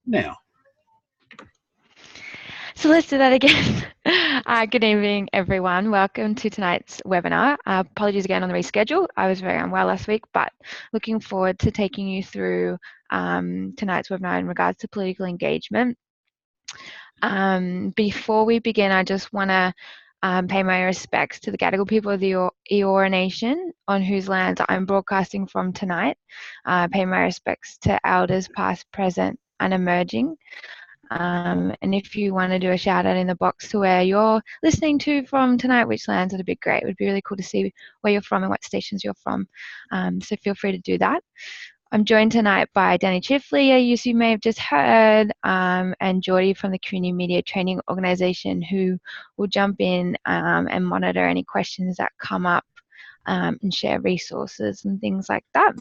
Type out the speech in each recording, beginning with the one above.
now. So let's do that again. Good evening, everyone. Welcome to tonight's webinar. Apologies again on the reschedule. I was very unwell last week, but looking forward to taking you through tonight's webinar in regards to political engagement. Before we begin, I just want to pay my respects to the Gadigal people of the Eora Nation, on whose lands I'm broadcasting from tonight. Pay my respects to elders past, present and emerging. And if you want to do a shout out in the box to where you're listening to from tonight, which lands, that'd be great. It would be really cool to see where you're from and what stations you're from. So feel free to do that. I'm joined tonight by Danny Chifley, as you may have just heard, and Geordie from the Community Media Training Organisation, who will jump in and monitor any questions that come up and share resources and things like that.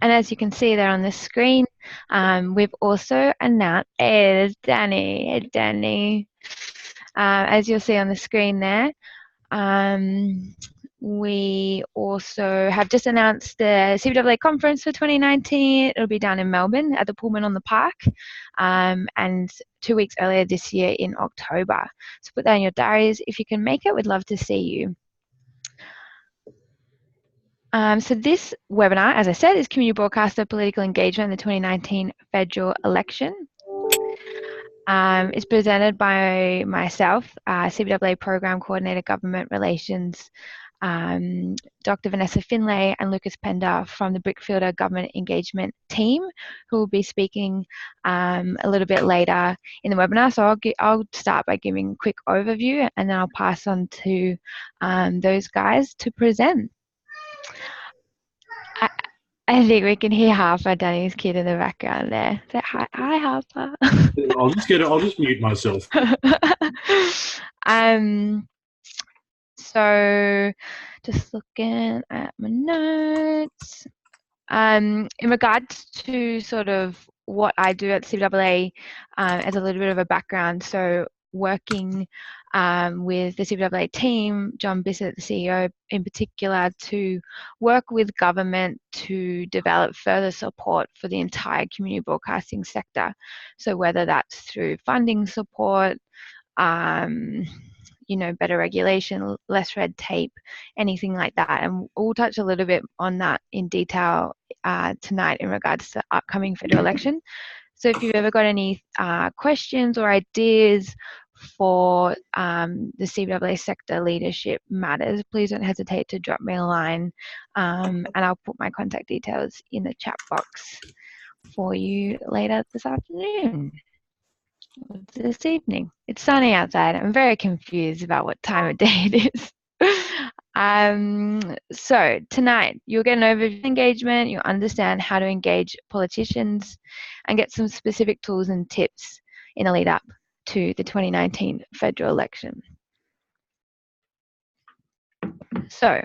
And as you can see there on the screen, we've also announced, hey, there's Danny. Hey, Danny. As you'll see on the screen there, we also have just announced the CBAA conference for 2019. It'll be down in Melbourne at the Pullman on the Park, and 2 weeks earlier this year in October. So put that in your diaries. If you can make it, we'd love to see you. So this webinar, as I said, is Community Broadcaster Political Engagement in the 2019 federal election. It's presented by myself, CBAA Program Coordinator Government Relations, Dr. Vanessa Finlay and Lucas Pender from the Brickfielder Government Engagement Team, who will be speaking a little bit later in the webinar. So I'll start by giving a quick overview and then I'll pass on to those guys to present. I think we can hear Harper, Danny's kid, in the background there. Say hi, Harper. I'll just mute myself. So just looking at my notes. In regards to sort of what I do at CBAA, as a little bit of a background, so working with the CBAA team, John Bissett, the CEO in particular, to work with government to develop further support for the entire community broadcasting sector. So whether that's through funding support, you know, better regulation, less red tape, anything like that. And we'll touch a little bit on that in detail tonight in regards to upcoming federal election. So if you've ever got any questions or ideas for the CBAA sector leadership matters, please don't hesitate to drop me a line, and I'll put my contact details in the chat box for you later this afternoon. This evening. It's sunny outside. I'm very confused about what time of day it is. So tonight you'll get an overview of engagement, you'll understand how to engage politicians and get some specific tools and tips in the lead up to the 2019 federal election. So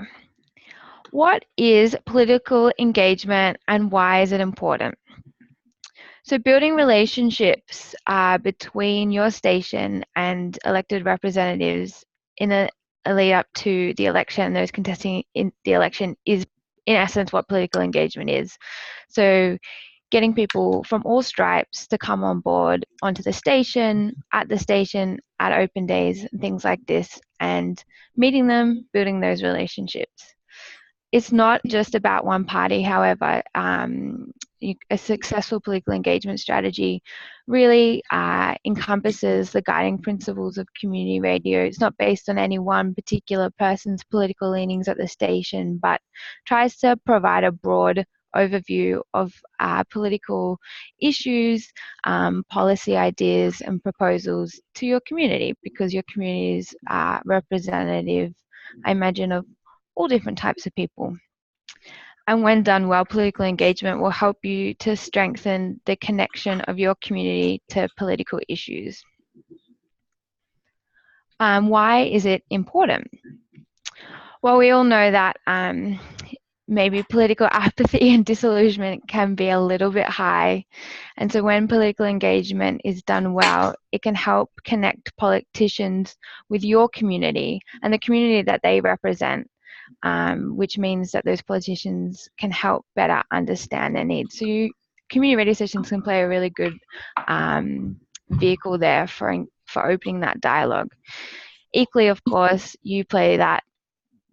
what is political engagement and why is it important? So building relationships between your station and elected representatives in the lead up to the election, those contesting in the election, is in essence what political engagement is. So getting people from all stripes to come on board onto the station, at open days, and things like this, and meeting them, building those relationships. It's not just about one party, however. A successful political engagement strategy really encompasses the guiding principles of community radio. It's not based on any one particular person's political leanings at the station, but tries to provide a broad overview of political issues, policy ideas and proposals to your community, because your community is representative, I imagine, of all different types of people. And when done well, political engagement will help you to strengthen the connection of your community to political issues. Why is it important? Well, we all know that maybe political apathy and disillusionment can be a little bit high. And so when political engagement is done well, it can help connect politicians with your community and the community that they represent. Which means that those politicians can help better understand their needs. So you community radio stations can play a really good vehicle there for opening that dialogue. Equally, of course, you play that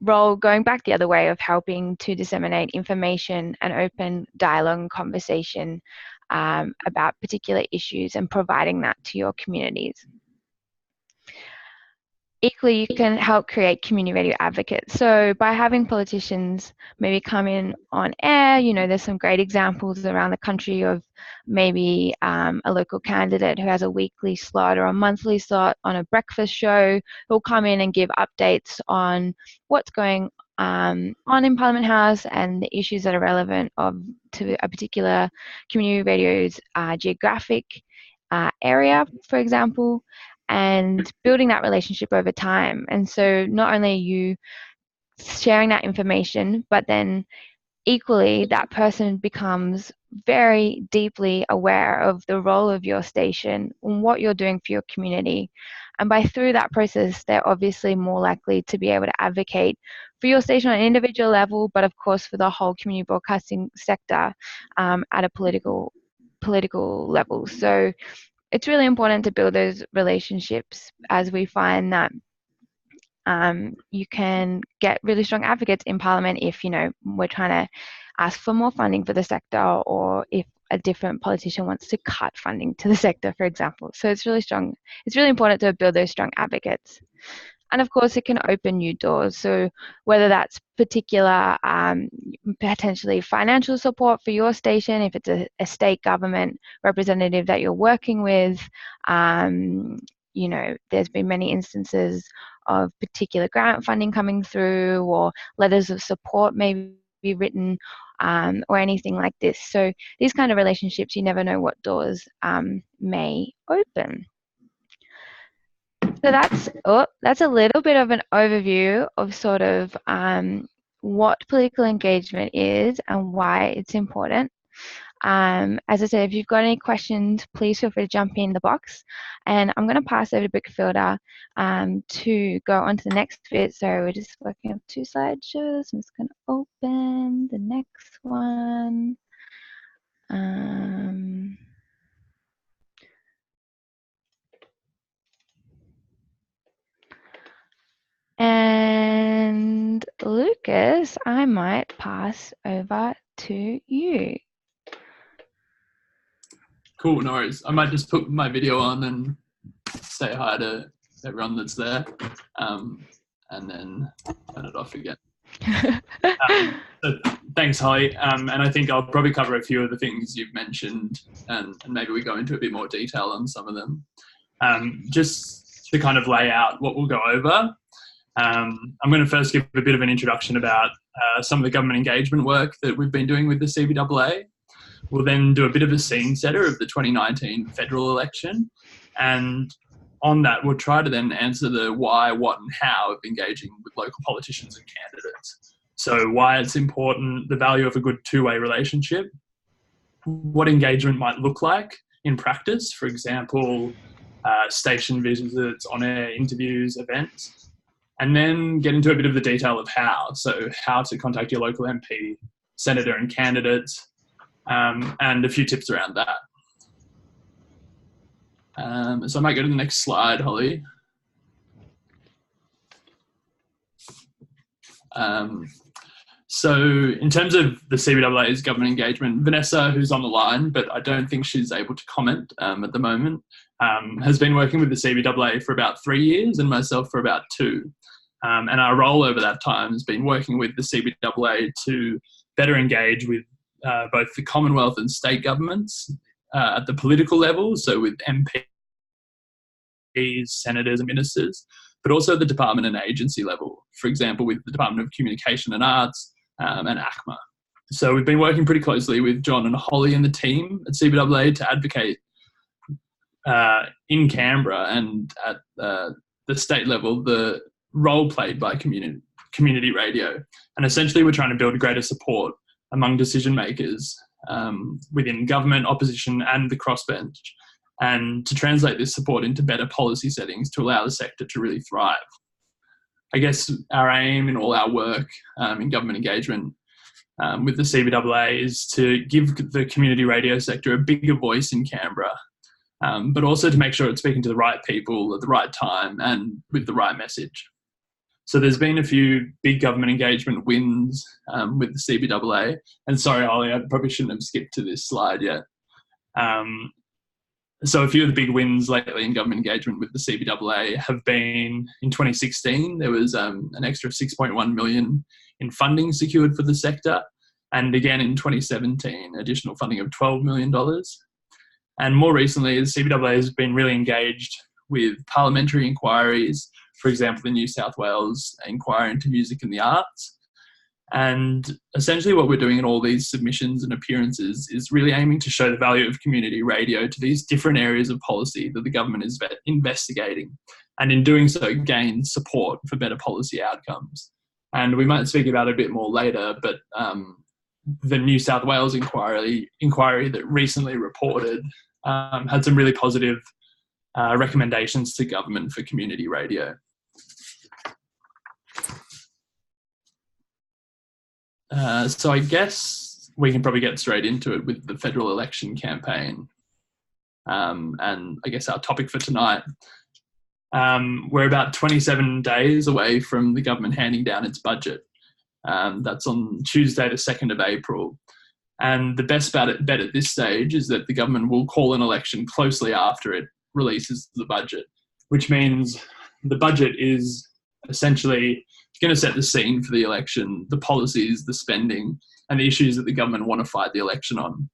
role going back the other way of helping to disseminate information and open dialogue and conversation about particular issues and providing that to your communities. Equally, you can help create community radio advocates. So by having politicians maybe come in on air, there's some great examples around the country of maybe a local candidate who has a weekly slot or a monthly slot on a breakfast show who'll come in and give updates on what's going on in Parliament House and the issues that are relevant to a particular community radio's geographic area, for example, and building that relationship over time. And so not only are you sharing that information, but then equally that person becomes very deeply aware of the role of your station and what you're doing for your community. And through that process, they're obviously more likely to be able to advocate for your station on an individual level, but of course for the whole community broadcasting sector at a political level. So it's really important to build those relationships, as we find that you can get really strong advocates in Parliament if, we're trying to ask for more funding for the sector, or if a different politician wants to cut funding to the sector, for example. So it's really strong. It's really important to build those strong advocates. And of course, it can open new doors. So whether that's particular, potentially financial support for your station, if it's a state government representative that you're working with, there's been many instances of particular grant funding coming through, or letters of support maybe written, or anything like this. So these kind of relationships, you never know what doors may open. So that's a little bit of an overview of sort of what political engagement is and why it's important. As I said, if you've got any questions, please feel free to jump in the box. And I'm going to pass over to Brickfielder to go on to the next bit. So we're just working on 2 slideshows. I'm just going to open the next one. And Lucas, I might pass over to you. Cool, no worries. I might just put my video on and say hi to everyone that's there, and then turn it off again. So thanks, Holly. And I think I'll probably cover a few of the things you've mentioned, and maybe we go into a bit more detail on some of them. Just to kind of lay out what we'll go over. I'm going to first give a bit of an introduction about some of the government engagement work that we've been doing with the CBAA. We'll then do a bit of a scene setter of the 2019 federal election. And on that, we'll try to then answer the why, what and how of engaging with local politicians and candidates. So why it's important, the value of a good two-way relationship, what engagement might look like in practice, for example, station visits, on-air interviews, events, and then get into a bit of the detail of how. So how to contact your local MP, senator and candidates, and a few tips around that. So I might go to the next slide, Holly. So in terms of the CBAA's government engagement, Vanessa, who's on the line, but I don't think she's able to comment at the moment, has been working with the CBAA for about 3 years and myself for about 2. And our role over that time has been working with the CBAA to better engage with both the Commonwealth and state governments at the political level, so with MPs, senators and ministers, but also the department and agency level, for example, with the Department of Communication and Arts and ACMA. So we've been working pretty closely with John and Holly and the team at CBAA to advocate in Canberra and at the state level the role played by community radio. And essentially we're trying to build greater support among decision makers within government, opposition and the crossbench, and to translate this support into better policy settings to allow the sector to really thrive. I guess our aim in all our work in government engagement with the CBAA is to give the community radio sector a bigger voice in Canberra, but also to make sure it's speaking to the right people at the right time and with the right message. So there's been a few big government engagement wins with the CBAA. And sorry, Ollie, I probably shouldn't have skipped to this slide yet. So a few of the big wins lately in government engagement with the CBAA have been in 2016, there was an extra 6.1 million in funding secured for the sector. And again in 2017, additional funding of $12 million. And more recently, the CBAA has been really engaged with parliamentary inquiries, for example, the New South Wales inquiry into music and the arts. And essentially what we're doing in all these submissions and appearances is really aiming to show the value of community radio to these different areas of policy that the government is investigating. And in doing so, gain support for better policy outcomes. And we might speak about it a bit more later, but the New South Wales inquiry that recently reported had some really positive recommendations to government for community radio. So I guess we can probably get straight into it with the federal election campaign. And I guess our topic for tonight. We're about 27 days away from the government handing down its budget. That's on Tuesday, the 2nd of April. And the best bet at this stage is that the government will call an election closely after it releases the budget, which means the budget is essentially going to set the scene for the election, the policies, the spending, and the issues that the government want to fight the election on.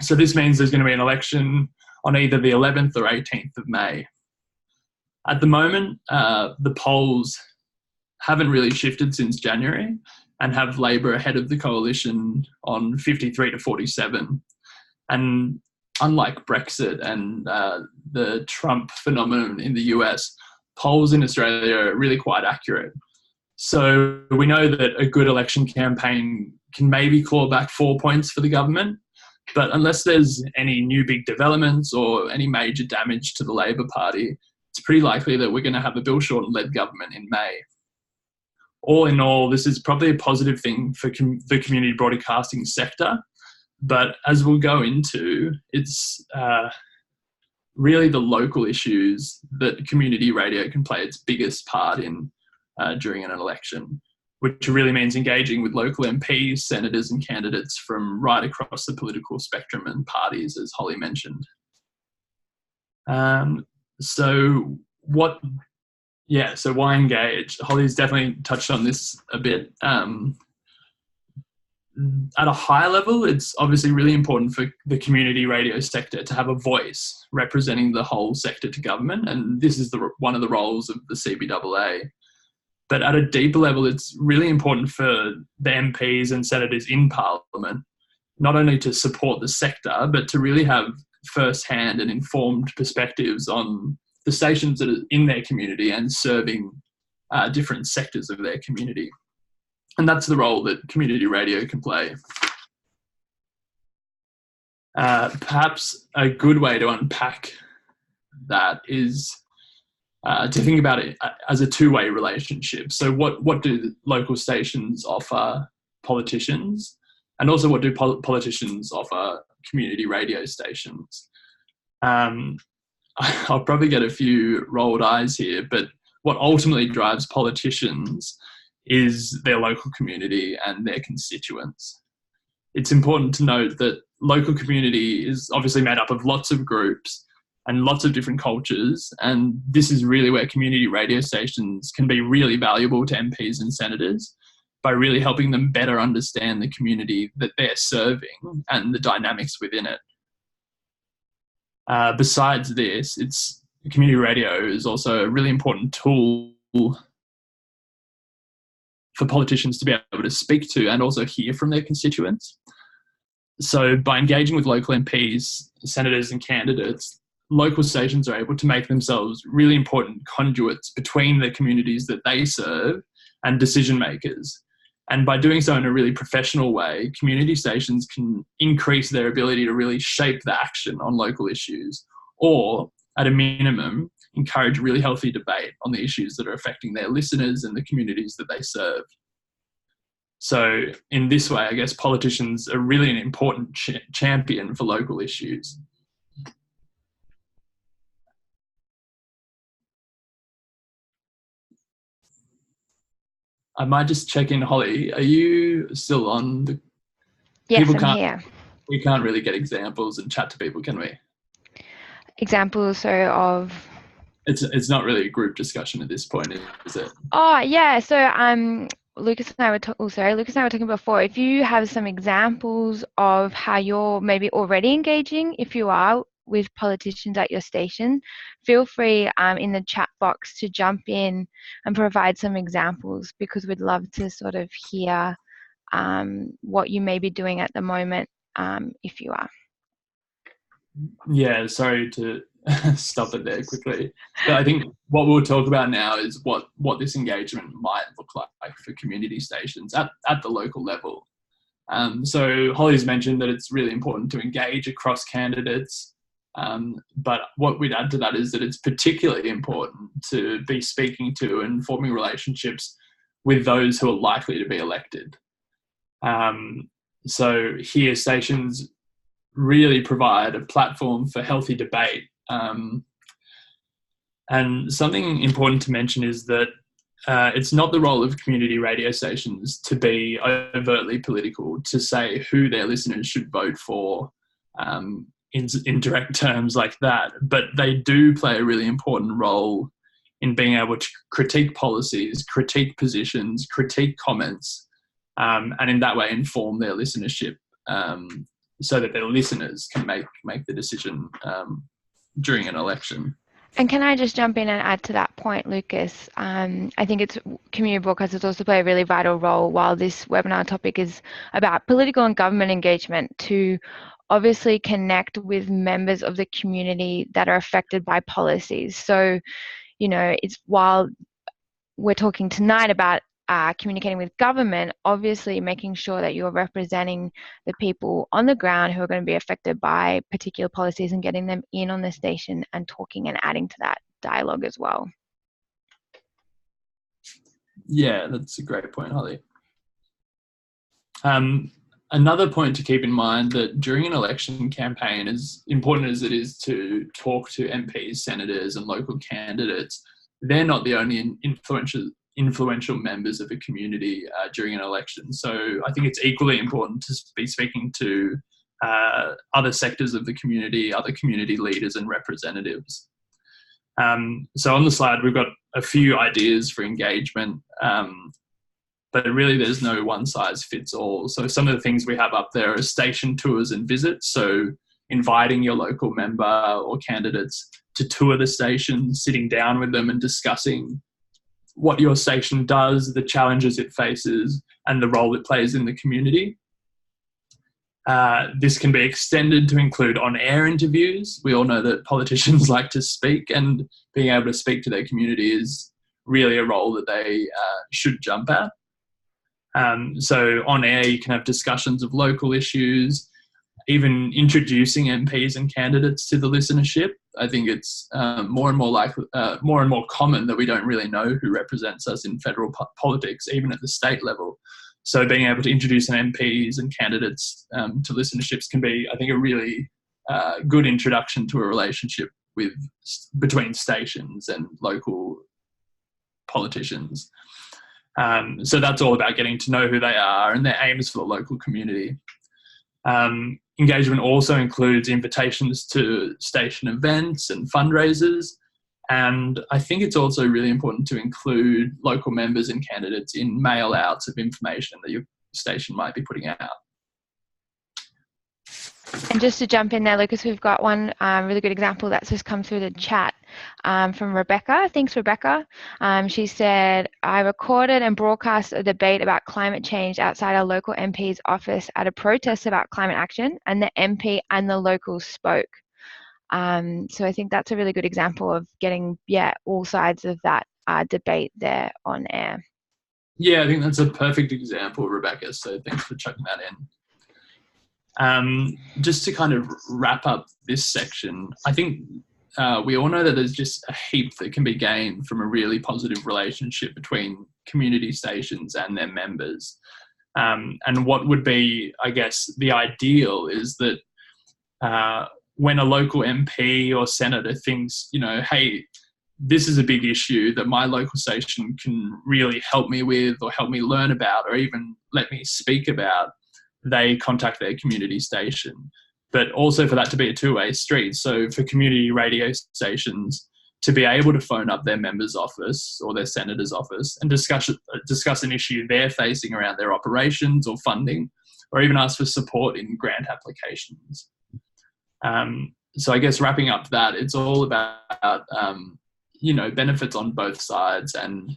So this means there's going to be an election on either the 11th or 18th of May. At the moment, the polls haven't really shifted since January and have Labor ahead of the coalition on 53 to 47. And unlike Brexit and the Trump phenomenon in the US, polls in Australia are really quite accurate. So we know that a good election campaign can maybe claw back 4 points for the government, but unless there's any new big developments or any major damage to the Labor Party, it's pretty likely that we're going to have a Bill Shorten-led government in May. All in all, this is probably a positive thing for the community broadcasting sector, but as we'll go into, it's really the local issues that community radio can play its biggest part in during an election, which really means engaging with local MPs, senators and candidates from right across the political spectrum and parties, as Holly mentioned. So why engage? Holly's definitely touched on this a bit. At a high level, it's obviously really important for the community radio sector to have a voice representing the whole sector to government, and this is one of the roles of the CBAA. But at a deeper level, it's really important for the MPs and senators in Parliament, not only to support the sector, but to really have first-hand and informed perspectives on the stations that are in their community and serving different sectors of their community. And that's the role that community radio can play. Perhaps a good way to unpack that is to think about it as a two-way relationship. So what do local stations offer politicians? And also what do politicians offer community radio stations? I'll probably get a few rolled eyes here, but what ultimately drives politicians is their local community and their constituents. It's important to note that local community is obviously made up of lots of groups and lots of different cultures, and this is really where community radio stations can be really valuable to MPs and senators by really helping them better understand the community that they're serving and the dynamics within it. Besides this, community radio is also a really important tool for politicians to be able to speak to and also hear from their constituents. So by engaging with local MPs, senators and candidates, local stations are able to make themselves really important conduits between the communities that they serve and decision makers. And by doing so in a really professional way, community stations can increase their ability to really shape the action on local issues, or at a minimum, encourage really healthy debate on the issues that are affecting their listeners and the communities that they serve. So in this way, I guess politicians are really an important champion for local issues. I might just check in, Holly. Are you still on? Yes, I'm here. We can't really get examples and chat to people, can we? Examples, so of... It's not really a group discussion at this point, is it? Oh, yeah. So Lucas and I were talking before. If you have some examples of how you're maybe already engaging, if you are, with politicians at your station, feel free in the chat box to jump in and provide some examples, because we'd love to sort of hear what you may be doing at the moment, if you are. Yeah, sorry to stop it there quickly. But I think what we'll talk about now is what this engagement might look like for community stations at the local level. So Holly's mentioned that it's really important to engage across candidates, but what we'd add to that is that it's particularly important to be speaking to and forming relationships with those who are likely to be elected. So here, stations really provide a platform for healthy debate. And something important to mention is that it's not the role of community radio stations to be overtly political, to say who their listeners should vote for in direct terms like that. But they do play a really important role in being able to critique policies, critique positions, critique comments, and in that way inform their listenership, so that their listeners can make the decision during an election. And can I just jump in and add to that point, Lucas? I think community broadcasters also play a really vital role, while this webinar topic is about political and government engagement, to obviously connect with members of the community that are affected by policies. So, while we're talking tonight about communicating with government, obviously making sure that you're representing the people on the ground who are going to be affected by particular policies and getting them in on the station and talking and adding to that dialogue as well. Yeah, that's a great point, Holly. Another point to keep in mind, that during an election campaign, as important as it is to talk to MPs, senators and local candidates, they're not the only influential members of a community during an election. So I think it's equally important to be speaking to other sectors of the community, other community leaders and representatives. So on the slide, we've got a few ideas for engagement, but really there's no one size fits all. So some of the things we have up there are station tours and visits. So inviting your local member or candidates to tour the station, sitting down with them and discussing what your station does, the challenges it faces, and the role it plays in the community. This can be extended to include on-air interviews. We all know that politicians like to speak, and being able to speak to their community is really a role that they should jump at. So on air, you can have discussions of local issues, even introducing MPs and candidates to the listenership. I think it's more and more common that we don't really know who represents us in federal politics, even at the state level. So being able to introduce MPs and candidates to listenerships can be, I think, a really good introduction to a relationship between stations and local politicians. So that's all about getting to know who they are and their aims for the local community. Engagement also includes invitations to station events and fundraisers. And I think it's also really important to include local members and candidates in mail outs of information that your station might be putting out. And just to jump in there, Lucas, we've got one really good example that's just come through the chat from Rebecca. Thanks, Rebecca. She said, I recorded and broadcast a debate about climate change outside our local MP's office at a protest about climate action, and the MP and the locals spoke. So I think that's a really good example of getting, all sides of that debate there on air. Yeah, I think that's a perfect example, Rebecca. So thanks for chucking that in. Just to kind of wrap up this section, I think we all know that there's just a heap that can be gained from a really positive relationship between community stations and their members. And what would be, I guess, the ideal is that when a local MP or senator thinks, hey, this is a big issue that my local station can really help me with or help me learn about or even let me speak about, they contact their community station. But also for that to be a two-way street. So for community radio stations to be able to phone up their member's office or their senator's office and discuss an issue they're facing around their operations or funding, or even ask for support in grant applications. So I guess wrapping up that, it's all about, benefits on both sides, and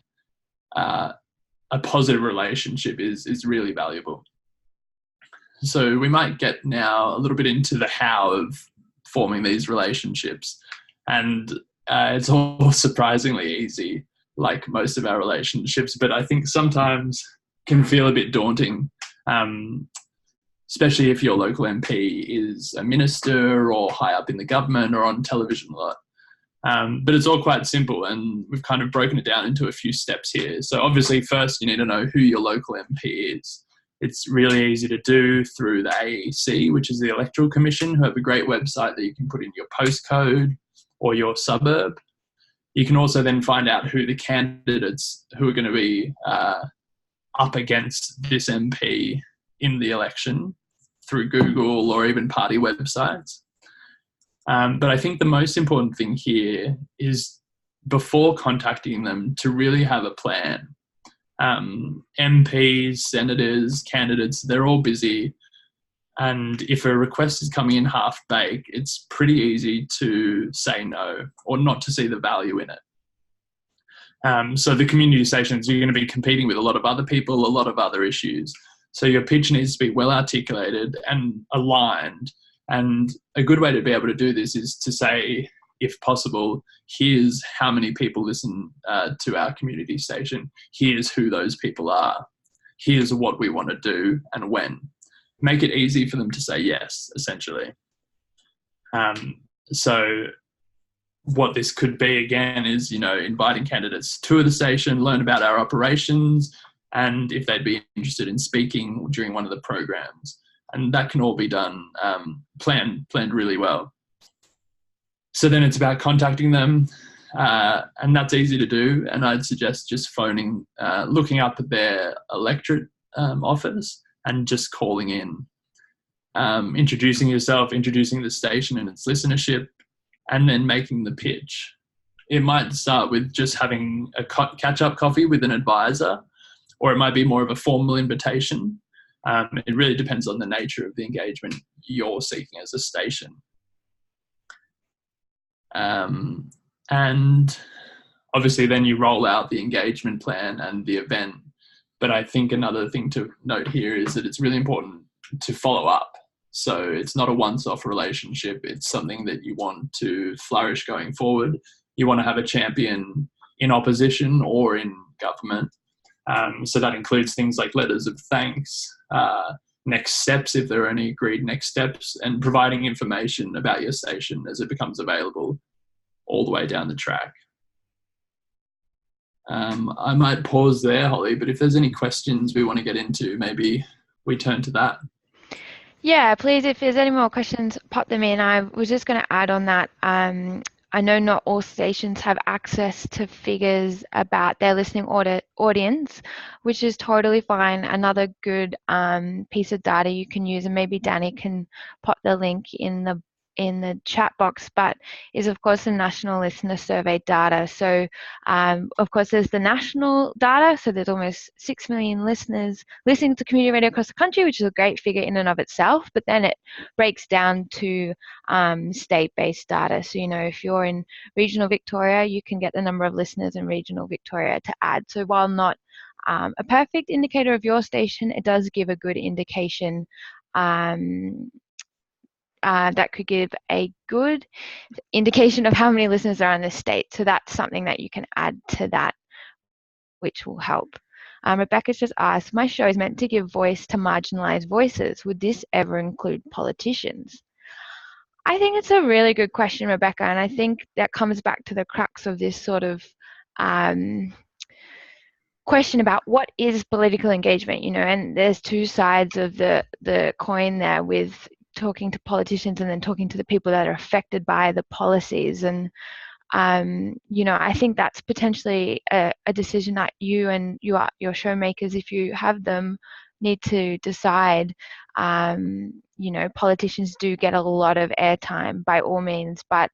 a positive relationship is really valuable. So we might get now a little bit into the how of forming these relationships. And it's all surprisingly easy, like most of our relationships, but I think sometimes can feel a bit daunting, especially if your local MP is a minister or high up in the government or on television a lot. But it's all quite simple, and we've kind of broken it down into a few steps here. So obviously first you need to know who your local MP is. It's really easy to do through the AEC, which is the Electoral Commission, who have a great website that you can put in your postcode or your suburb. You can also then find out who the candidates who are going to be up against this MP in the election through Google or even party websites. But I think the most important thing here is, before contacting them, to really have a plan. MPs, senators, candidates, they're all busy. And if a request is coming in half-baked, it's pretty easy to say no or not to see the value in it. So the community stations, you're going to be competing with a lot of other people, a lot of other issues. So your pitch needs to be well articulated and aligned. And a good way to be able to do this is to say, if possible, here's how many people listen to our community station. Here's who those people are. Here's what we want to do and when. Make it easy for them to say yes, essentially. So what this could be, again, is, inviting candidates to the station, learn about our operations, and if they'd be interested in speaking during one of the programs. And that can all be done, planned really well. So then it's about contacting them, and that's easy to do. And I'd suggest just phoning, looking up at their electorate office and just calling in, introducing yourself, introducing the station and its listenership, and then making the pitch. It might start with just having a catch-up coffee with an advisor, or it might be more of a formal invitation. It really depends on the nature of the engagement you're seeking as a station. And obviously then you roll out the engagement plan and the event. But I think another thing to note here is that it's really important to follow up. So it's not a once-off relationship. It's something that you want to flourish going forward. You want to have a champion in opposition or in government. So that includes things like letters of thanks, next steps, if there are any agreed next steps, and providing information about your station as it becomes available all the way down the track. I might pause there, Holly, but if there's any questions we want to get into, maybe we turn to that. Yeah, please, if there's any more questions, pop them in. I was just going to add on that. I know not all stations have access to figures about their listening audience, which is totally fine. Another good piece of data you can use, and maybe Danny can pop the link in the chat box, but is of course the National Listener Survey data. So of course there's the national data, so there's almost 6 million listeners listening to community radio across the country, which is a great figure in and of itself, but then it breaks down to state-based data. So if you're in regional Victoria, you can get the number of listeners in regional Victoria to add. So while not a perfect indicator of your station, it does give a good indication that could give a good indication of how many listeners are in the state. So that's something that you can add to that, which will help. Rebecca's just asked, my show is meant to give voice to marginalised voices. Would this ever include politicians? I think it's a really good question, Rebecca, and I think that comes back to the crux of this sort of question about what is political engagement, you know, and there's two sides of the coin there, with talking to politicians and then talking to the people that are affected by the policies. And you know, I think that's potentially a decision that you and your showmakers, if you have them, need to decide. You know, politicians do get a lot of airtime by all means, but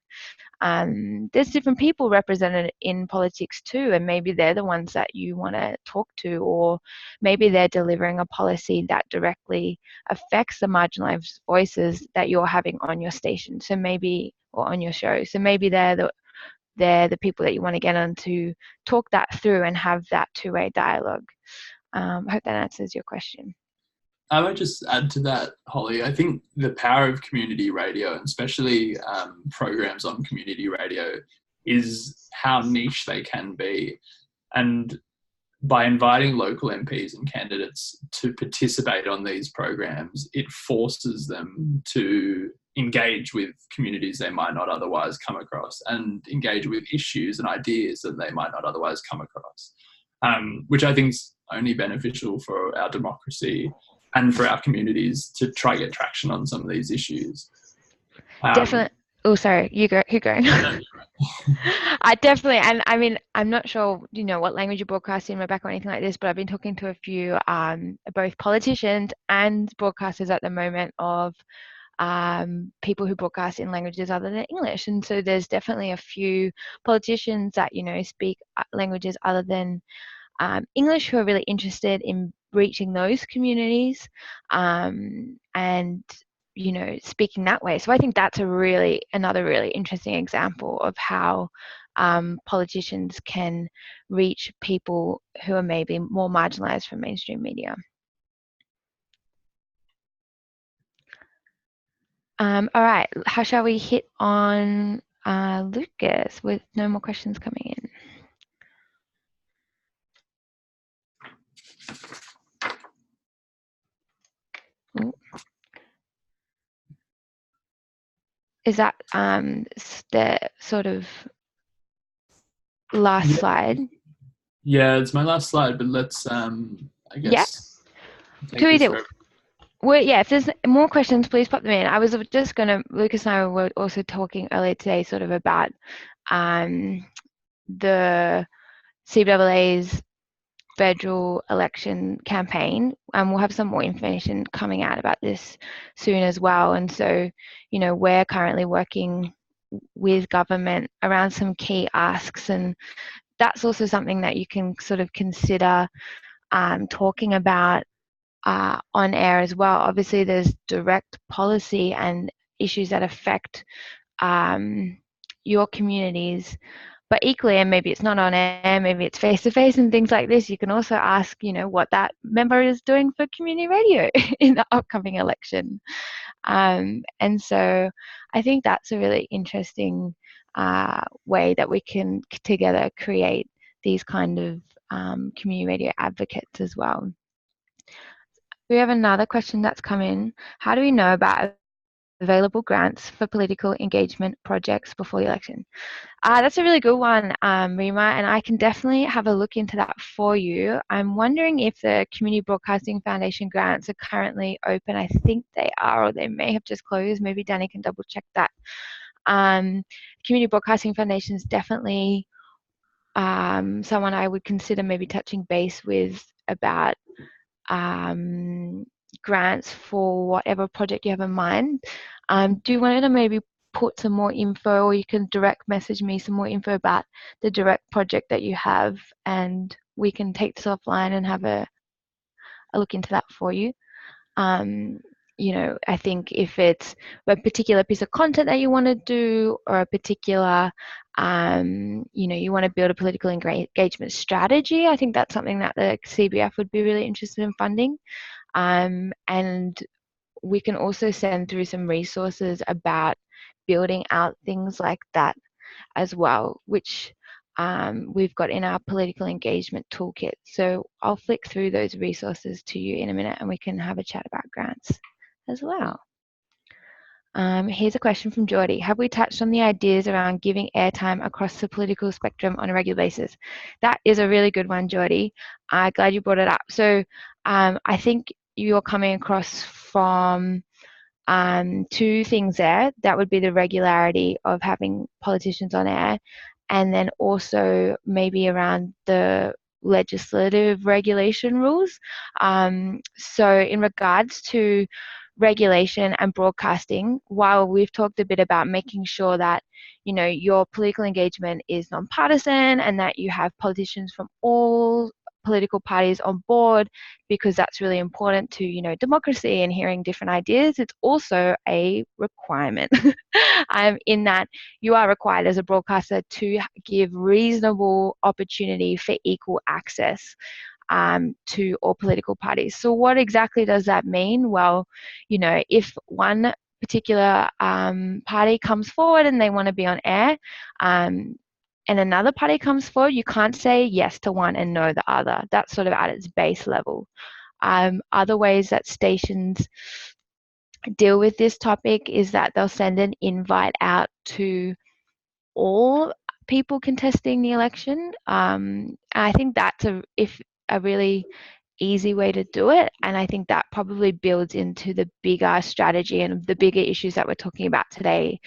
there's different people represented in politics too, and maybe they're the ones that you want to talk to, or maybe they're delivering a policy that directly affects the marginalized voices that you're having on your station, so maybe, or on your show. So maybe they're the people that you want to get on to talk that through and have that two-way dialogue. I hope that answers your question. I would just add to that, Holly. I think the power of community radio, and especially programs on community radio, is how niche they can be. And by inviting local MPs and candidates to participate on these programs, it forces them to engage with communities they might not otherwise come across, and engage with issues and ideas that they might not otherwise come across, which I think is only beneficial for our democracy and for our communities to try to get traction on some of these issues. Definitely. Oh, sorry. You go. Keep going. I definitely, and I mean, I'm not sure, you know, what language you broadcast in my back or anything like this, but I've been talking to a few, both politicians and broadcasters at the moment, of people who broadcast in languages other than English. And so there's definitely a few politicians that, you know, speak languages other than English, who are really interested in reaching those communities, and, you know, speaking that way. So I think that's another really interesting example of how politicians can reach people who are maybe more marginalized from mainstream media. All right, how shall we hit on Lucas with no more questions coming in? Ooh. Is that the sort of last slide? Yeah, it's my last slide, but let's, I guess. Yeah. Can we do? Well, yeah, if there's more questions, please pop them in. I was just going to, Lucas and I were also talking earlier today sort of about the CBAA's federal election campaign, and we'll have some more information coming out about this soon as well. And so, you know, we're currently working with government around some key asks, and that's also something that you can sort of consider talking about on air as well. Obviously, there's direct policy and issues that affect your communities, but equally, and maybe it's not on air, maybe it's face-to-face and things like this, you can also ask, you know, what that member is doing for community radio in the upcoming election. And so I think that's a really interesting way that we can together create these kind of community radio advocates as well. We have another question that's come in. How do we know about available grants for political engagement projects before the election? That's a really good one, Rima, and I can definitely have a look into that for you. I'm wondering if the Community Broadcasting Foundation grants are currently open. I think they are, or they may have just closed. Maybe Danny can double check that. Community Broadcasting Foundation is definitely someone I would consider maybe touching base with about grants for whatever project you have in mind. Do you want to maybe put some more info, or you can direct message me some more info about the direct project that you have, and we can take this offline and have a look into that for you. You know, I think if it's a particular piece of content that you want to do, or a particular, you know, you want to build a political engagement strategy, I think that's something that the CBF would be really interested in funding. And we can also send through some resources about building out things like that as well, which we've got in our political engagement toolkit. So I'll flick through those resources to you in a minute, and we can have a chat about grants as well. Here's a question from Geordie. Have we touched on the ideas around giving airtime across the political spectrum on a regular basis? That is a really good one, Geordie. Glad you brought it up. So I think you're coming across from two things there. That would be the regularity of having politicians on air, and then also maybe around the legislative regulation rules. So in regards to regulation and broadcasting, while we've talked a bit about making sure that your political engagement is nonpartisan and that you have politicians from all political parties on board, because that's really important to democracy and hearing different ideas, it's also a requirement in that you are required as a broadcaster to give reasonable opportunity for equal access to all political parties. So what exactly does that mean? Well, if one particular party comes forward and they want to be on air, and another party comes forward, you can't say yes to one and no the other. That's sort of at its base level. Other ways that stations deal with this topic is that they'll send an invite out to all people contesting the election. I think that's a really easy way to do it, and I think that probably builds into the bigger strategy and the bigger issues that we're talking about today.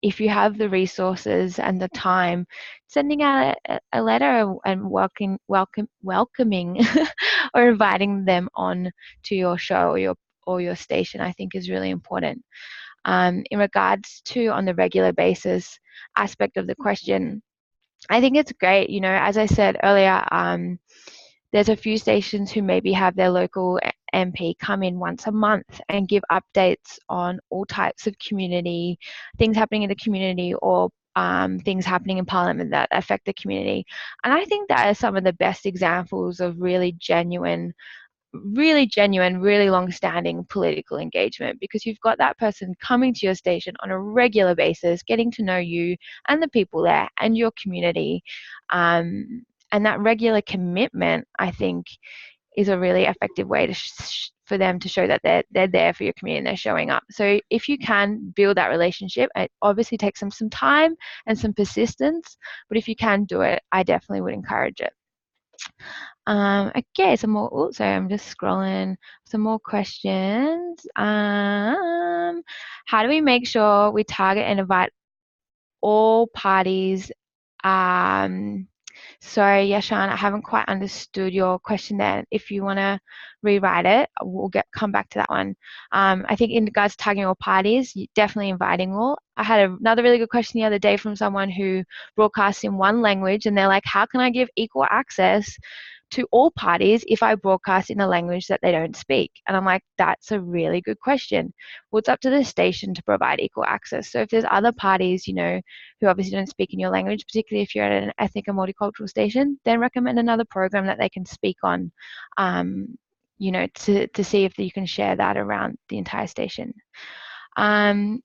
If you have the resources and the time, sending out a letter and welcoming or inviting them on to your show or your station, I think is really important. In regards to on the regular basis aspect of the question, I think it's great. As I said earlier, there's a few stations who maybe have their local MP come in once a month and give updates on all types of community, things happening in the community, or things happening in Parliament that affect the community. And I think that is some of the best examples of really genuine, really long-standing political engagement, because you've got that person coming to your station on a regular basis, getting to know you and the people there and your community. And that regular commitment, I think, is a really effective way to for them to show that they're there for your community and they're showing up. So if you can build that relationship, it obviously takes some time and some persistence, but if you can do it, I definitely would encourage it. Okay, some more. Sorry, I'm just scrolling. Some more questions. How do we make sure we target and invite all parties? Sorry, Yashan, I haven't quite understood your question there. If you want to rewrite it, we'll come back to that one. I think in regards to targeting all parties, definitely inviting all. I had another really good question the other day from someone who broadcasts in one language, and they're like, how can I give equal access to all parties if I broadcast in a language that they don't speak? And I'm like, that's a really good question. Well, it's up to the station to provide equal access. So if there's other parties, who obviously don't speak in your language, particularly if you're at an ethnic and multicultural station, then recommend another program that they can speak on, to see if you can share that around the entire station. So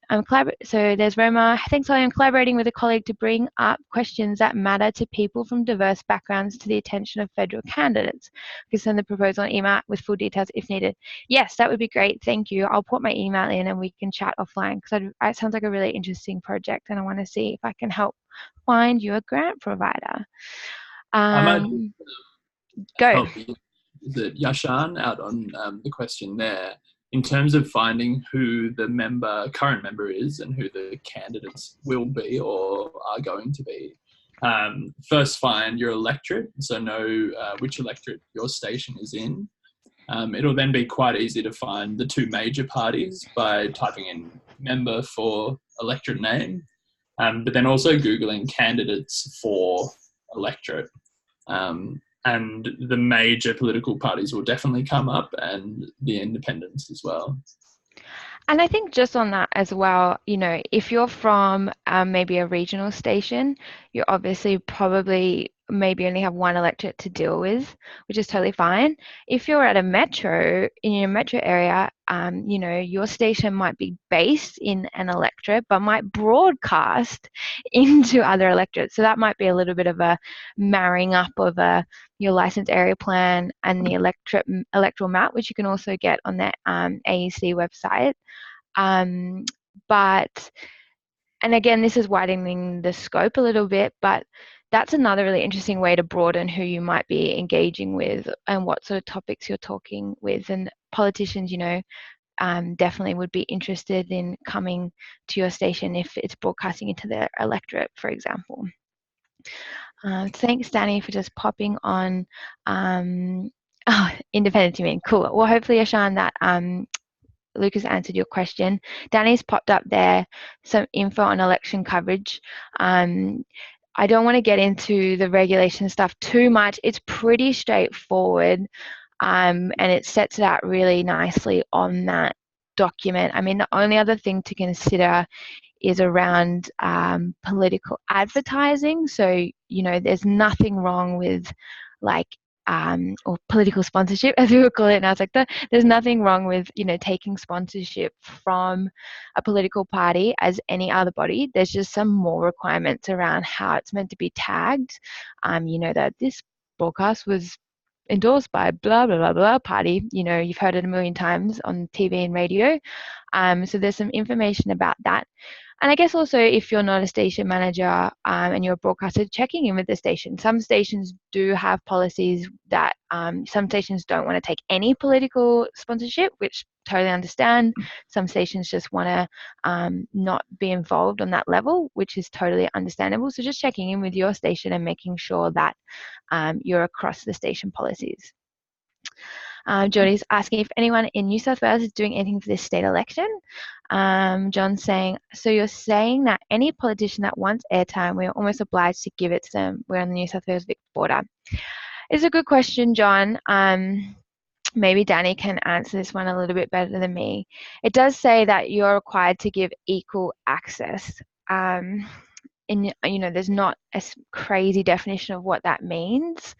there's Roma. Thanks, Holly. I'm collaborating with a colleague to bring up questions that matter to people from diverse backgrounds to the attention of federal candidates. You can send the proposal an email with full details if needed. Yes, that would be great. Thank you. I'll put my email in and we can chat offline, because it sounds like a really interesting project, and I want to see if I can help find you a grant provider. I might Go. help you. Is it Yashan out on the question there? In terms of finding who the current member is and who the candidates will be or are going to be, first find your electorate, so know which electorate your station is in. It'll then be quite easy to find the two major parties by typing in member for electorate name, but then also Googling candidates for electorate. And the major political parties will definitely come up, and the independents as well. And I think just on that as well, if you're from maybe a regional station, you obviously probably maybe only have one electorate to deal with, which is totally fine. If you're at a metro, in your metro area, your station might be based in an electorate, but might broadcast into other electorates. So that might be a little bit of a marrying up of your licensed area plan and the electoral map, which you can also get on the AEC website. But, and again, this is widening the scope a little bit, but that's another really interesting way to broaden who you might be engaging with and what sort of topics you're talking with. And politicians, you know, definitely would be interested in coming to your station if it's broadcasting into their electorate, for example. Thanks, Danny, for just popping on. Oh, independent, you mean? Cool. Well, hopefully, Ashan, that Lucas answered your question. Danny's popped up there some info on election coverage. I don't want to get into the regulation stuff too much. It's pretty straightforward, and it sets it out really nicely on that document. I mean, the only other thing to consider is around political advertising. So, you know, there's nothing wrong with like or political sponsorship, as we would call it now. It's like there's nothing wrong with, you know, taking sponsorship from a political party as any other body. There's just some more requirements around how it's meant to be tagged. You know, that this broadcast was endorsed by blah blah blah blah party. You know, you've heard it a million times on TV and radio. So there's some information about that. And I guess also if you're not a station manager and you're a broadcaster, checking in with the station. Some stations do have policies that some stations don't want to take any political sponsorship, which totally understand. Some stations just want to not be involved on that level, which is totally understandable. So just checking in with your station and making sure that you're across the station policies. Jodie's asking if anyone in New South Wales is doing anything for this state election. John's saying, so you're saying that any politician that wants airtime, we're almost obliged to give it to them. We're on the New South Wales Vic border. It's a good question, John. Maybe Danny can answer this one a little bit better than me. It does say that you're required to give equal access. And, you know, there's not a crazy definition of what that means.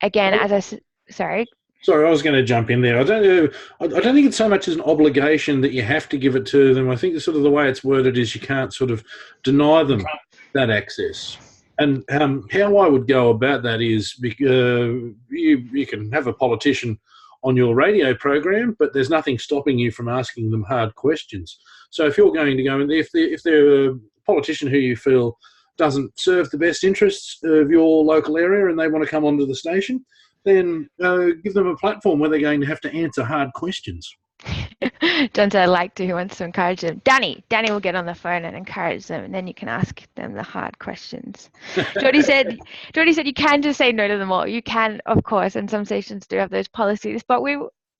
Again, as I said, sorry. Sorry, I was going to jump in there. I don't think it's so much as an obligation that you have to give it to them. I think sort of the way it's worded is you can't sort of deny them that access. And how I would go about that is you can have a politician on your radio program, but there's nothing stopping you from asking them hard questions. So if you're going to go and if they're a politician who you feel doesn't serve the best interests of your local area and they want to come onto the station, then give them a platform where they're going to have to answer hard questions. John said, I like to, who wants to encourage them. Danny will get on the phone and encourage them, and then you can ask them the hard questions. Jody said you can just say no to them all. You can, of course, and some stations do have those policies, but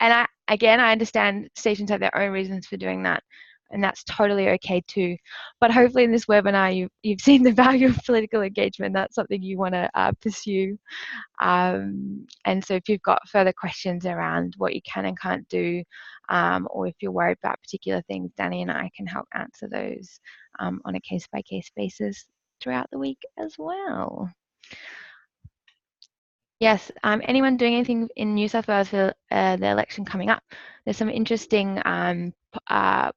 I understand stations have their own reasons for doing that, and that's totally okay too. But hopefully in this webinar, you've seen the value of political engagement. That's something you want to pursue. And so if you've got further questions around what you can and can't do, or if you're worried about particular things, Danny and I can help answer those on a case-by-case basis throughout the week as well. Yes, anyone doing anything in New South Wales for the election coming up? There's some interesting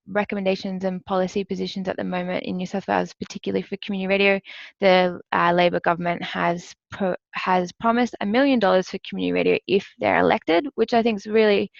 recommendations and policy positions at the moment in New South Wales, particularly for community radio. The Labor government has promised $1 million for community radio if they're elected, which I think is really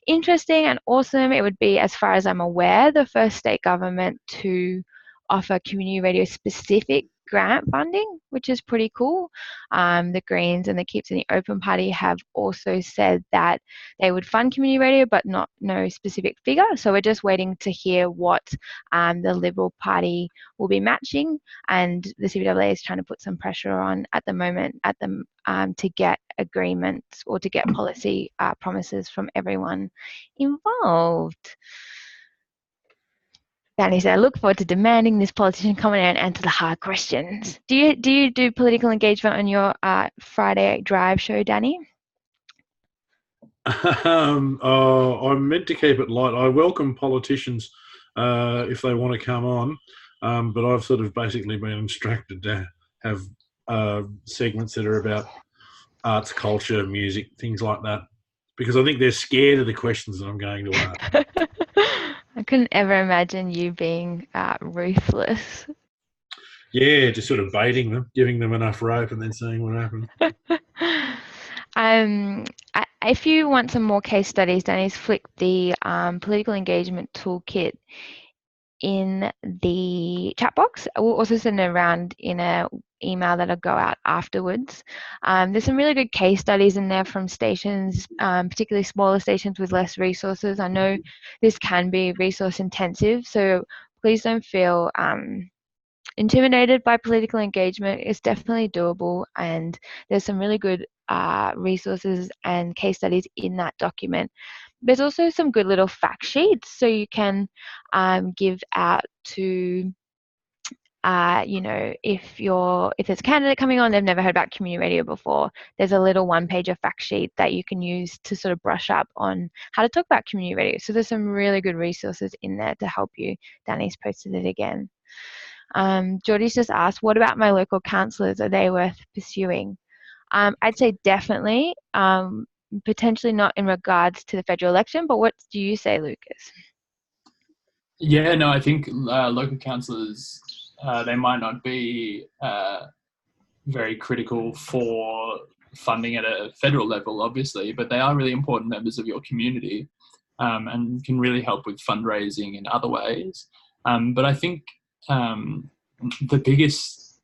interesting and awesome. It would be, as far as I'm aware, the first state government to offer community radio specific grant funding, which is pretty cool. The Greens and the Keeps in the Open Party have also said that they would fund community radio, but no specific figure. So we're just waiting to hear what the Liberal Party will be matching, and the CBAA is trying to put some pressure on at the moment at them to get agreements or to get policy promises from everyone involved. Danny said, I look forward to demanding this politician come in and answer the hard questions. Do you do political engagement on your Friday drive show, Danny? I'm meant to keep it light. I welcome politicians if they want to come on, but I've sort of basically been instructed to have segments that are about arts, culture, music, things like that, because I think they're scared of the questions that I'm going to ask. I couldn't ever imagine you being ruthless. Yeah, just sort of baiting them, giving them enough rope and then seeing what happens. if you want some more case studies, Danny's flicked the political engagement toolkit in the chat box. We'll also send it around in a email that'll go out afterwards. There's some really good case studies in there from stations, particularly smaller stations with less resources. I know this can be resource intensive, so please don't feel intimidated by political engagement. It's definitely doable, and there's some really good resources and case studies in that document. There's also some good little fact sheets, so you can give out to you know, if there's a candidate coming on, they've never heard about community radio before, there's a little one-pager fact sheet that you can use to sort of brush up on how to talk about community radio. So there's some really good resources in there to help you. Danny's posted it again. Geordie's just asked, what about my local councillors? Are they worth pursuing? I'd say definitely, potentially not in regards to the federal election, but what do you say, Lucas? Yeah, no, I think local councillors, they might not be very critical for funding at a federal level, obviously, but they are really important members of your community and can really help with fundraising in other ways. But I think the biggest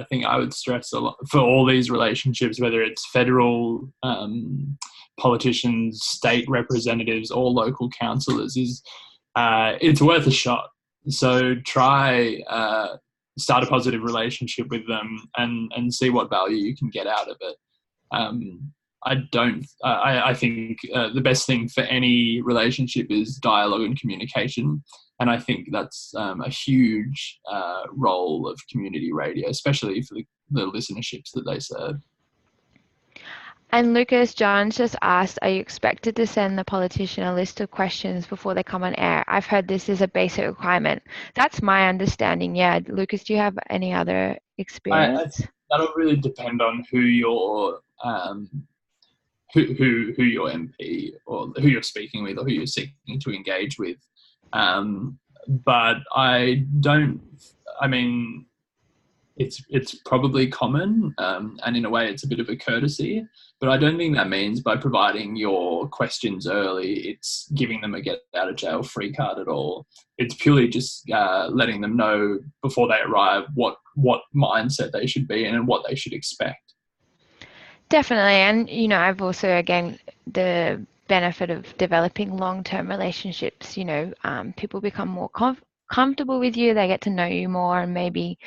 thing I would stress a lot for all these relationships, whether it's federal politicians, state representatives, or local councillors, is it's worth a shot. So try start a positive relationship with them and see what value you can get out of it. I think the best thing for any relationship is dialogue and communication. And I think that's a huge role of community radio, especially for the listenerships that they serve. And Lucas Johns just asked, are you expected to send the politician a list of questions before they come on air? I've heard this is a basic requirement. That's my understanding. Yeah. Lucas, do you have any other experience? That'll really depend on who your who your MP or who you're speaking with or who you're seeking to engage with. But it's probably common, and in a way it's a bit of a courtesy, but I don't think that means by providing your questions early, it's giving them a get out of jail free card at all. It's purely just letting them know before they arrive what mindset they should be in and what they should expect. Definitely. And, you know, I've also, again, the benefit of developing long-term relationships, you know, people become more comfortable with you, they get to know you more, and maybe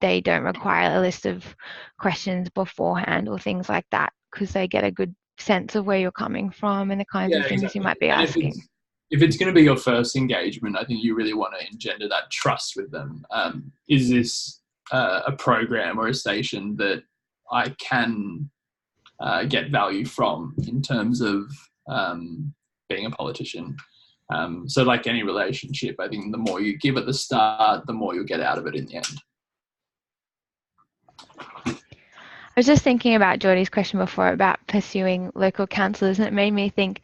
they don't require a list of questions beforehand or things like that, because they get a good sense of where you're coming from and the kinds of things you might be asking. If it's going to be your first engagement, I think you really want to engender that trust with them. Is this a program or a station that I can get value from in terms of being a politician? So like any relationship, I think the more you give at the start, the more you'll get out of it in the end. I was just thinking about Geordie's question before about pursuing local councillors, and it made me think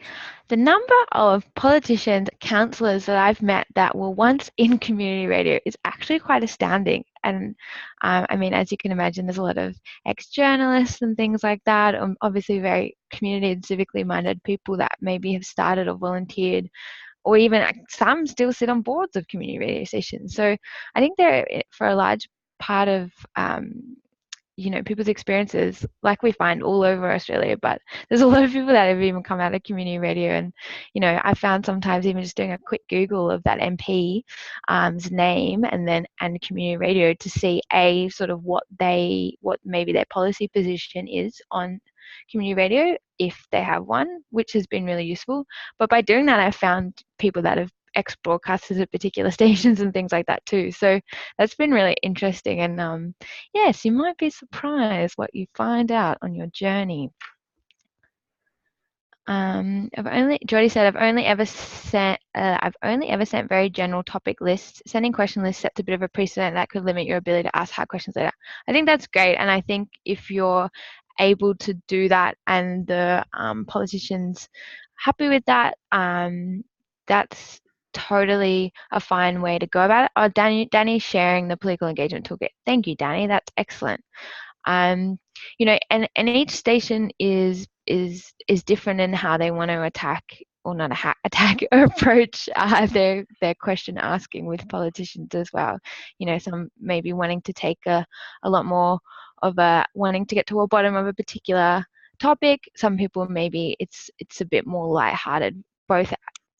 the number of politicians, councillors that I've met that were once in community radio is actually quite astounding. And I mean, as you can imagine, there's a lot of ex-journalists and things like that, obviously very community and civically minded people that maybe have started or volunteered, or even some still sit on boards of community radio stations. So I think they're, for a large part of you know, people's experiences, like we find all over Australia, but there's a lot of people that have even come out of community radio. And, you know, I found sometimes even just doing a quick Google of that MP's name and community radio to see sort of what maybe their policy position is on community radio, if they have one, which has been really useful. But by doing that, I found people that have ex-broadcasters at particular stations and things like that too. So that's been really interesting. And yes, you might be surprised what you find out on your journey. Jody said, I've only ever sent very general topic lists. Sending question lists sets a bit of a precedent that could limit your ability to ask hard questions later. I think that's great, and I think if you're able to do that and the politicians happy with that, that's totally a fine way to go about it. Oh, Danny's sharing the political engagement toolkit. Thank you, Danny. That's excellent. You know, and each station is is different in how they want to attack, or not attack or approach their question asking with politicians as well. You know, some maybe wanting to take a lot more of a wanting to get to a bottom of a particular topic. Some people maybe it's a bit more lighthearted. Both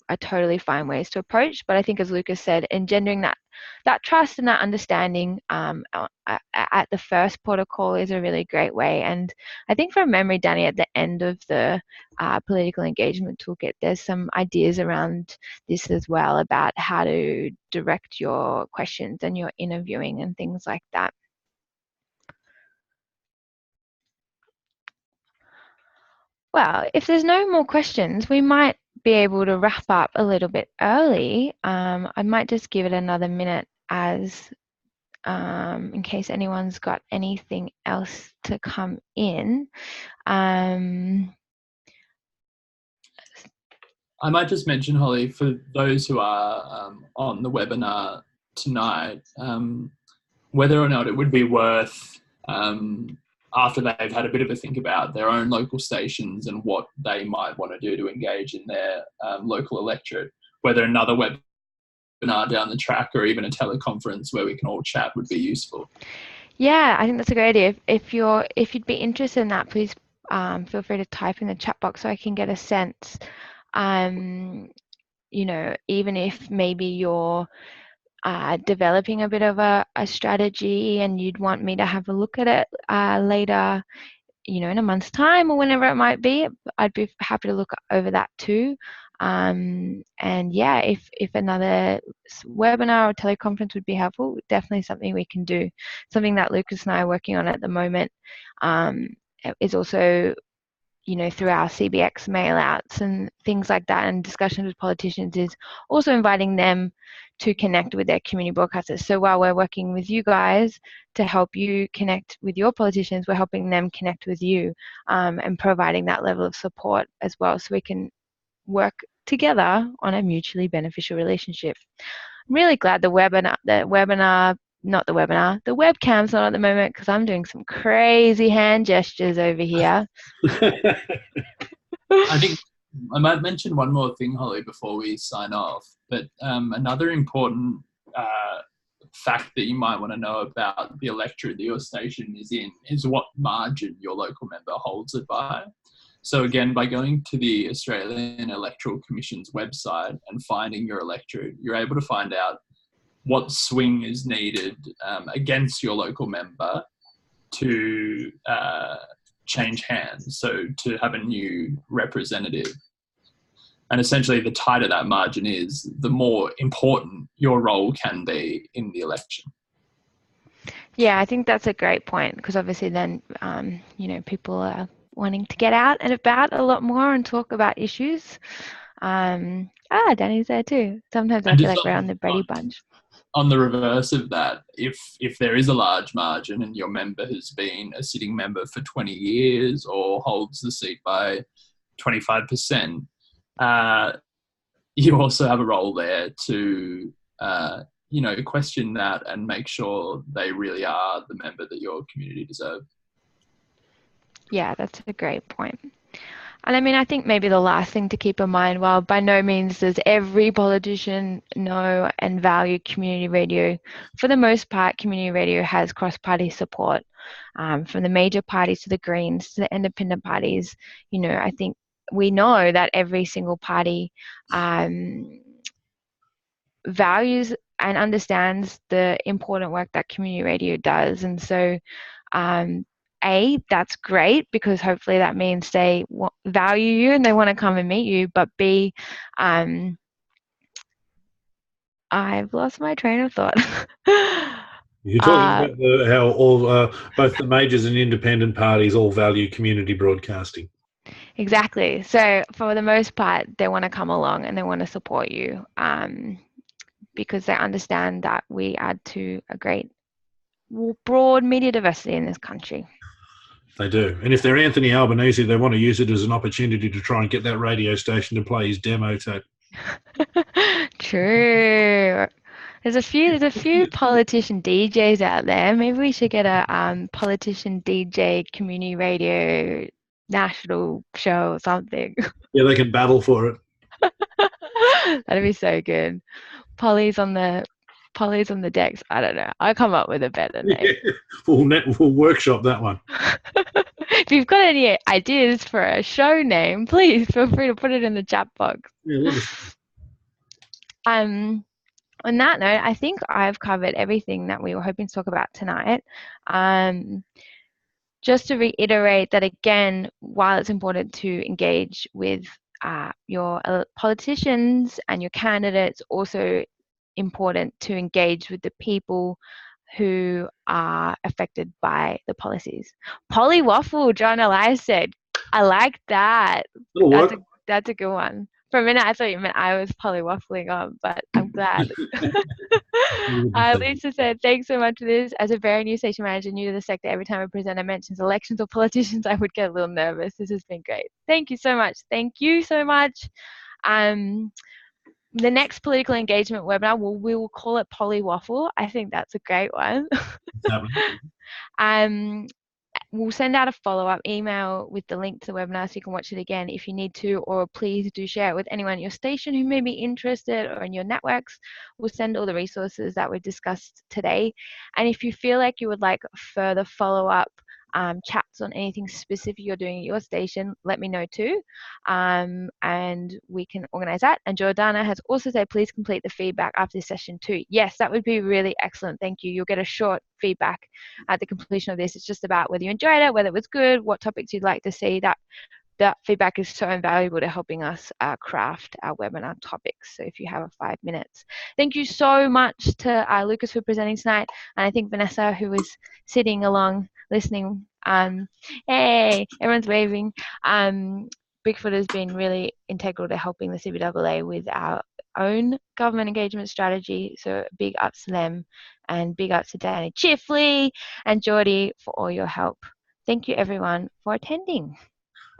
are totally fine ways to approach, but I think, as Lucas said, engendering that trust and that understanding at the first protocol is a really great way. And I think from memory, Danny, at the end of the political engagement toolkit, there's some ideas around this as well, about how to direct your questions and your interviewing and things like that. Well, if there's no more questions, we might be able to wrap up a little bit early. I might just give it another minute as in case anyone's got anything else to come in. I might just mention, Holly, for those who are on the webinar tonight, whether or not it would be worth, after they've had a bit of a think about their own local stations and what they might want to do to engage in their local electorate, whether another webinar down the track or even a teleconference where we can all chat would be useful. Yeah, I think that's a great idea. If you'd be interested in that, please feel free to type in the chat box so I can get a sense. You know, even if maybe you're developing a bit of a strategy and you'd want me to have a look at it later, you know, in a month's time or whenever it might be, I'd be happy to look over that too. And yeah, if another webinar or teleconference would be helpful, definitely something we can do. Something that Lucas and I are working on at the moment is also, you know, through our CBX mail outs and things like that, and discussions with politicians, is also inviting them to connect with their community broadcasters. So while we're working with you guys to help you connect with your politicians, we're helping them connect with you, and providing that level of support as well, so we can work together on a mutually beneficial relationship. I'm really glad the webcam's not at the moment, because I'm doing some crazy hand gestures over here. I think I might mention one more thing, Holly, before we sign off. But another important fact that you might want to know about the electorate that your station is in is what margin your local member holds it by. So again, by going to the Australian Electoral Commission's website and finding your electorate, you're able to find out what swing is needed against your local member to change hands, so to have a new representative. And essentially, the tighter that margin is, the more important your role can be in the election. Yeah, I think that's a great point, because obviously then, you know, people are wanting to get out and about a lot more and talk about issues. Danny's there too. Sometimes I feel like we're on the Brady Bunch. On the reverse of that, if there is a large margin and your member has been a sitting member for 20 years or holds the seat by 25%, you also have a role there to, you know, question that and make sure they really are the member that your community deserves. Yeah, that's a great point. And I mean, I think maybe the last thing to keep in mind, while by no means does every politician know and value community radio, for the most part, community radio has cross-party support, from the major parties to the Greens to the independent parties. You know, I think we know that every single party values and understands the important work that community radio does. And so, that's great, because hopefully that means they value you and they want to come and meet you. But B, I've lost my train of thought. You're talking about how all both the majors and independent parties all value community broadcasting. Exactly. So for the most part, they want to come along and they want to support you, because they understand that we add to a great broad media diversity in this country. They do. And if they're Anthony Albanese, they want to use it as an opportunity to try and get that radio station to play his demo tape. True. There's a few politician DJs out there. Maybe we should get a politician DJ community radio national show or something. Yeah, they can battle for it. That'd be so good. Polly's on the decks. I don't know. I'll come up with a better name. Yeah. We'll workshop that one. If you've got any ideas for a show name, please feel free to put it in the chat box. Yeah, let us. On that note, I think I've covered everything that we were hoping to talk about tonight. Just to reiterate that again, while it's important to engage with your politicians and your candidates, also important to engage with the people who are affected by the policies. Polywaffle, John Elias said. I like that. That's a good one. For a minute, I thought you meant I was polywaffling on, but I'm glad. Lisa said, thanks so much for this. As a very new station manager, new to the sector, every time a presenter mentions elections or politicians, I would get a little nervous. This has been great. Thank you so much. Thank you so much. The next political engagement webinar, we will call it Polywaffle. I think that's a great one. We'll send out a follow-up email with the link to the webinar so you can watch it again if you need to, or please do share it with anyone at your station who may be interested or in your networks. We'll send all the resources that we discussed today. And if you feel like you would like further follow-up chats on anything specific you're doing at your station, let me know too, and we can organize that. And Jordana has also said, please complete the feedback after this session too. Yes, that would be really excellent. Thank you. You'll get a short feedback at the completion of this. It's just about whether you enjoyed it, whether it was good, what topics you'd like to see. That feedback is so invaluable to helping us craft our webinar topics. So if you have 5 minutes. Thank you so much to Lucas for presenting tonight, and I think Vanessa, who was sitting along listening. Hey, everyone's waving. Bigfoot has been really integral to helping the CBAA with our own government engagement strategy. So big ups to them, and big ups to Danny Chifley and Geordie for all your help. Thank you everyone for attending.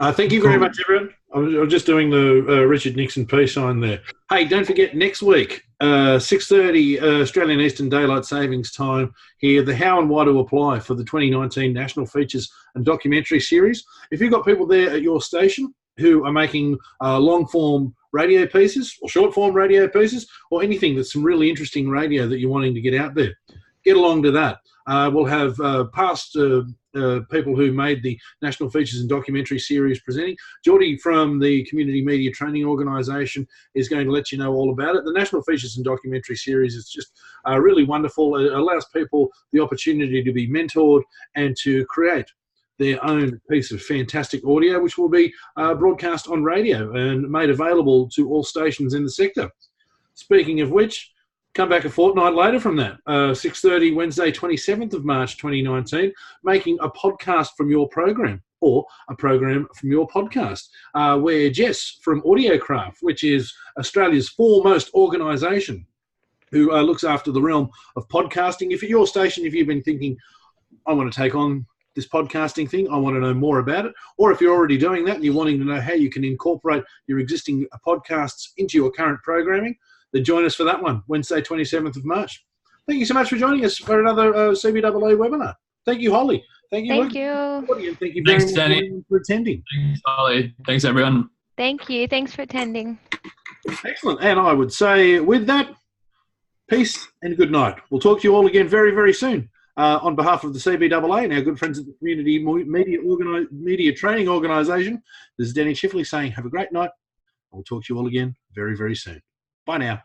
Thank you very much, everyone. I'm just doing the Richard Nixon peace sign there. Hey, don't forget, next week, 6:30 Australian Eastern Daylight Savings Time here, the how and why to apply for the 2019 National Features and Documentary Series. If you've got people there at your station who are making long-form radio pieces or short-form radio pieces or anything that's some really interesting radio that you're wanting to get out there, get along to that. We'll have past people who made the National Features and Documentary Series presenting. Geordie from the Community Media Training Organisation is going to let you know all about it. The National Features and Documentary Series is just really wonderful. It allows people the opportunity to be mentored and to create their own piece of fantastic audio, which will be broadcast on radio and made available to all stations in the sector. Speaking of which, come back a fortnight later from that, 6:30 Wednesday, 27th of March 2019, making a podcast from your program or a program from your podcast, where Jess from Audiocraft, which is Australia's foremost organisation who looks after the realm of podcasting. If at your station, if you've been thinking, I want to take on this podcasting thing, I want to know more about it, or if you're already doing that and you're wanting to know how you can incorporate your existing podcasts into your current programming, then join us for that one, Wednesday, 27th of March. Thank you so much for joining us for another CBAA webinar. Thank you, Holly. Thank you. Thank you. And thank you very much for attending. Thanks, Holly. Thanks, everyone. Thank you. Thanks for attending. Excellent. And I would say with that, peace and good night. We'll talk to you all again very, very soon. On behalf of the CBAA and our good friends at the Community Media Training Organisation, this is Danny Chifley saying have a great night. We'll talk to you all again very, very soon. Bye now.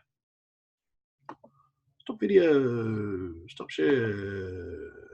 Stop video. Stop share.